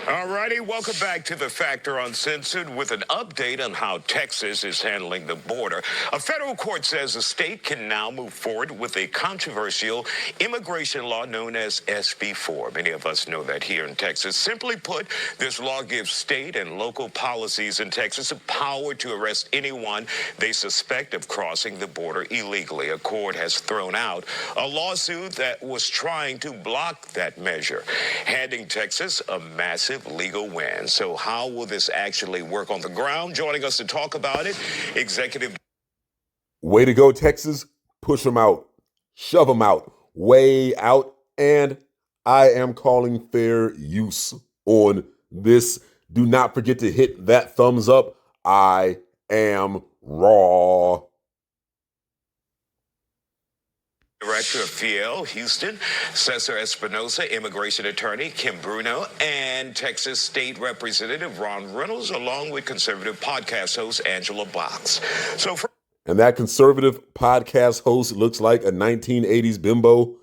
All righty, welcome back to The Factor Uncensored with an update on how Texas is handling the border. A federal court says the state can now move forward with a controversial immigration law known as SB 4. Many of us know that here in Texas. Simply put, this law gives state and local policies in Texas the power to arrest anyone they suspect of crossing the border illegally. A court has thrown out a lawsuit that was trying to block that measure, handing Texas a massive legal win. So how will this actually work on the ground? Joining us to talk about it, Executive. Way to go, Texas. Push them out. Shove them out. Way out. And I am calling fair use on this. Do not forget to hit that thumbs up. I am raw. Director of Fiel Houston, Cesar Espinosa, immigration attorney Kim Bruno, and Texas State Representative Ron Reynolds, along with conservative podcast host Angela Box. And that conservative podcast host looks like a 1980s bimbo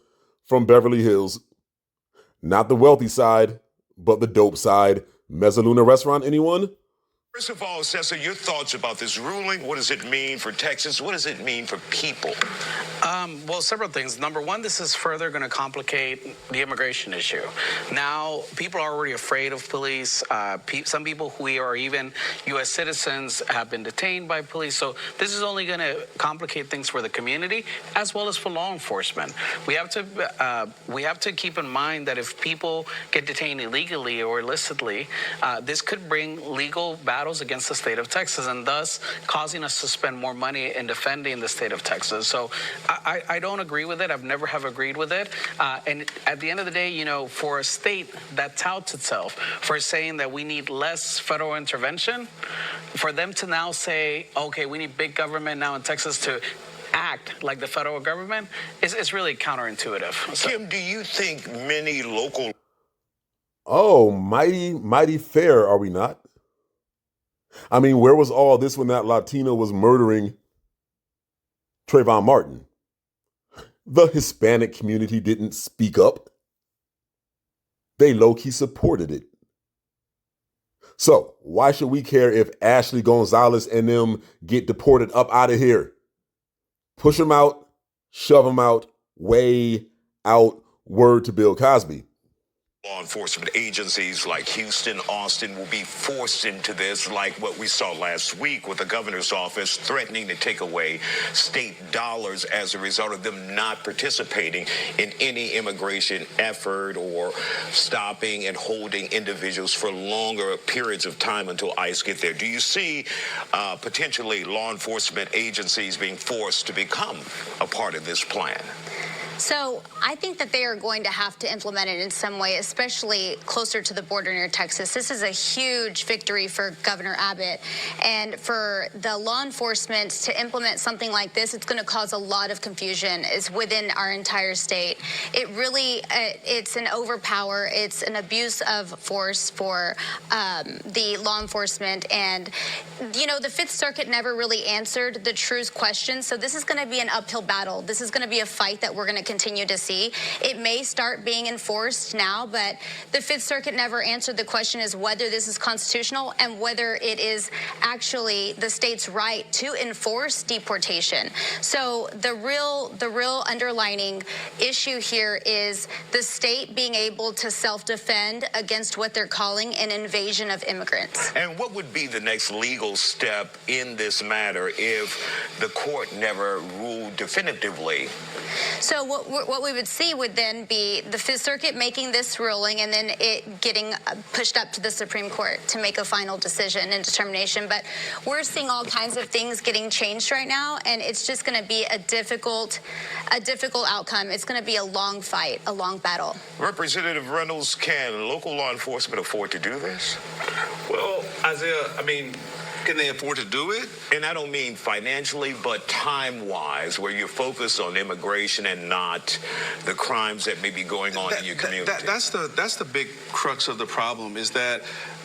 from Beverly Hills. Not the wealthy side, but the dope side. Mezzaluna Restaurant, anyone? First of all, Cesar, your thoughts about this ruling. What does it mean for Texas? What does it mean for people? Well, several things. Number one, this is further going to complicate the immigration issue. Now, people are already afraid of police. Some people who are even U.S. citizens have been detained by police. So this is only going to complicate things for the community as well as for law enforcement. We have to keep in mind that if people get detained illegally or illicitly, this could bring legal battles against the state of Texas and thus causing us to spend more money in defending the state of Texas. So I don't agree with it. I've never have agreed with it. And at the end of the day, you know, for a state that touts itself for saying that we need less federal intervention, for them to now say, okay, we need big government now in Texas to act like the federal government is really counterintuitive. So, Kim, do you think many local... Oh, mighty fair, are we not? I mean, where was all this when that Latino was murdering Trayvon Martin? The Hispanic community didn't speak up. They low-key supported it. So why should we care if Ashley Gonzalez and them get deported up out of here? Push them out, shove them out, way out. Word to Bill Cosby. Law enforcement agencies like Houston, Austin will be forced into this, like what we saw last week with the governor's office threatening to take away state dollars as a result of them not participating in any immigration effort or stopping and holding individuals for longer periods of time until ICE get there. Do you see potentially law enforcement agencies being forced to become a part of this plan? So I think that they are going to have to implement it in some way, especially closer to the border near Texas. This is a huge victory for Governor Abbott. And for the law enforcement to implement something like this, it's going to cause a lot of confusion within our entire state. It really, it's an overpower. It's an abuse of force for the law enforcement. And, you know, the Fifth Circuit never really answered the truth question. So this is going to be an uphill battle. This is going to be a fight that we're going to continue to see. It may start being enforced now, but the Fifth Circuit never answered the question as whether this is constitutional and whether it is actually the state's right to enforce deportation. So the real underlining issue here is the state being able to self-defend against what they're calling an invasion of immigrants. And what would be the next legal step in this matter if the court never ruled definitively? So what we would see would then be the Fifth Circuit making this ruling and then it getting pushed up to the Supreme Court to make a final decision and determination. But we're seeing all kinds of things getting changed right now, and it's just going to be a difficult outcome. It's going to be a long fight, a long battle. Representative Reynolds, can local law enforcement afford to do this? Well, Isaiah, I mean, Can they afford to do it? And I don't mean financially, but time-wise, where you're focused on immigration and not the crimes that may be going on in your community. That's the big crux of the problem, is that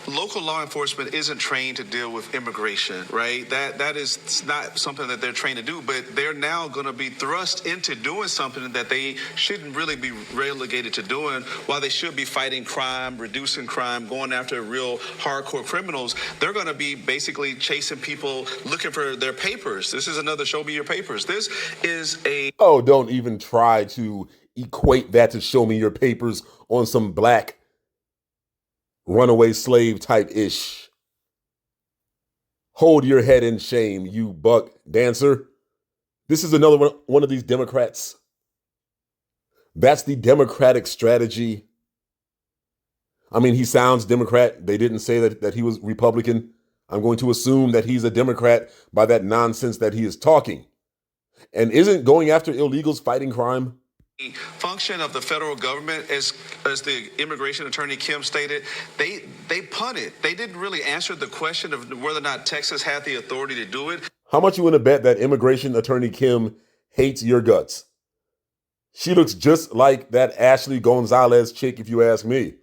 local law enforcement isn't trained to deal with immigration, right? That is not something that they're trained to do, but they're now going to be thrust into doing something that they shouldn't really be relegated to doing, while they should be fighting crime, reducing crime, going after real hardcore criminals. They're going to be basically chasing people looking for their papers. This is another show me your papers. This is a... Oh, don't even try to equate that to show me your papers on some black runaway slave type ish. Hold your head in shame, you buck dancer. This is another one of these Democrats. That's the Democratic strategy. I mean, he sounds Democrat. They didn't say that he was Republican. I'm going to assume that he's a Democrat by that nonsense that he is talking. And isn't going after illegals fighting crime? Function of the federal government, as the immigration attorney Kim stated, they punted. They didn't really answer the question of whether or not Texas had the authority to do it. How much you want to bet that immigration attorney Kim hates your guts? She looks just like that Ashley Gonzalez chick, if you ask me.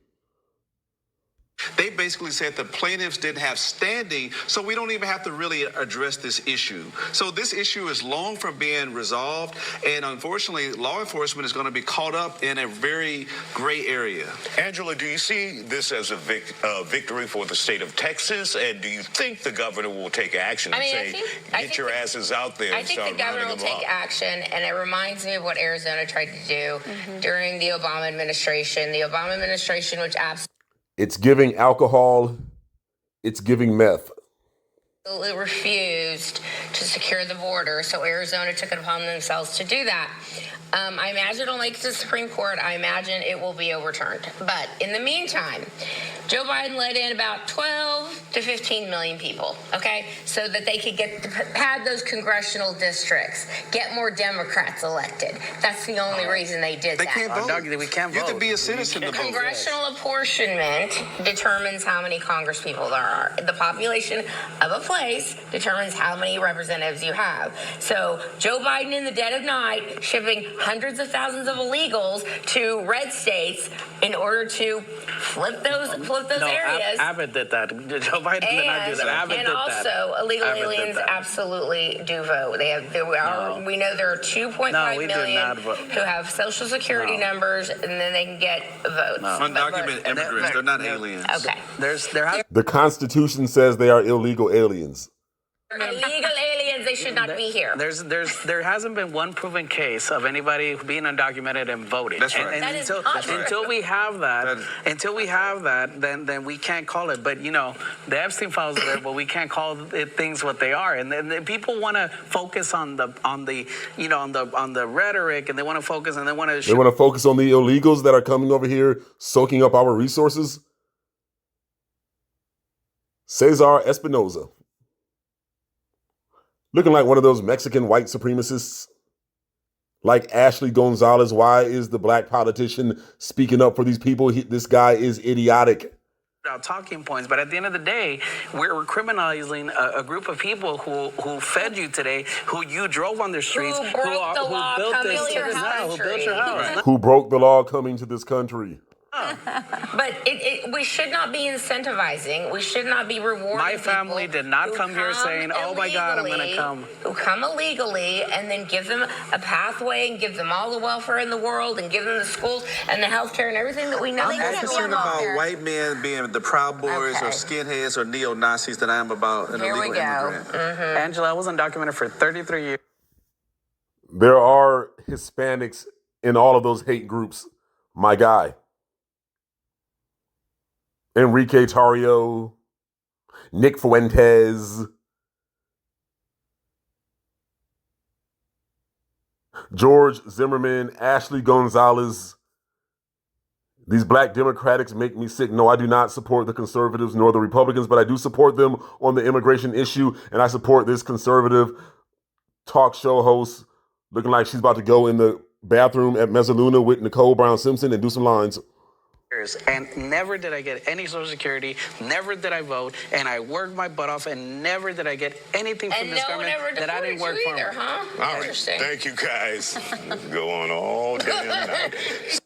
They basically said the plaintiffs didn't have standing, so we don't even have to really address this issue. So this issue is long from being resolved, and unfortunately, law enforcement is going to be caught up in a very gray area. Angela, do you see this as a victory for the state of Texas, and do you think the governor will take action and say, get your asses out there and start rounding them up? I think the governor will take action, and it reminds me of what Arizona tried to do during the Obama administration. The Obama administration, which It's giving alcohol. It's giving meth. absolutely refused to secure the border, so Arizona took it upon themselves to do that. I imagine it'll make it to the Supreme Court. I imagine it will be overturned. But in the meantime, Joe Biden let in about 12 to 15 million people, okay, so that they could pad those congressional districts, get more Democrats elected. That's the only reason they did They that. can't vote. We can't vote. You have to be a citizen to vote. Congressional apportionment determines how many congresspeople there are. The population of a place determines how many representatives you have. So Joe Biden in the dead of night shipping hundreds of thousands of illegals to red states in order to flip those areas. Abbott did that. Joe Biden did not do that. Abbott And did also, that. illegal Abbott did aliens that. absolutely do vote. We know there are 2.5 No, we do million not vote. who have social security numbers, and then they can get votes. Undocumented immigrants, they're not aliens. Okay. There has The Constitution says they are illegal aliens. Illegal aliens, they should not be here. there hasn't been one proven case of anybody being undocumented and voting. That's right. And That is not true. until we have that, then we can't call it. But the Epstein files are there, but we can't call it things what they are. And then people want to focus on the rhetoric, and they want to focus and they want to. They want to focus on the illegals that are coming over here, soaking up our resources. Cesar Espinoza. Looking like one of those Mexican white supremacists. Like Ashley Gonzalez. Why is the black politician speaking up for these people? This guy is idiotic. Talking points, but at the end of the day, we're criminalizing a group of people who fed you today, who you drove on their streets, Who broke the law coming to your who built your country. house. Who broke the law coming to this country. But we should not be incentivizing. We should not be rewarding. My family people did not who come here saying, "Oh my God, I'm going to come." Who come illegally, and then give them a pathway and give them all the welfare in the world and give them the schools and the health care and everything that we know. I'm more concerned about white men being the Proud Boys or skinheads or neo-Nazis than I am about an Here we illegal go. immigrant. Angela, I was undocumented for 33 years. There are Hispanics in all of those hate groups. My guy. Enrique Tarrio, Nick Fuentes, George Zimmerman, Ashley Gonzalez. These black Democrats make me sick. No, I do not support the conservatives nor the Republicans, but I do support them on the immigration issue, and I support this conservative talk show host looking like she's about to go in the bathroom at Mezzaluna with Nicole Brown Simpson and do some lines. And never did I get any Social Security, never did I vote, and I worked my butt off, and never did I get anything from And this no one government ever that I deported didn't work you for. either, huh? All right. Interesting. Thank you, guys. Go on all day and night.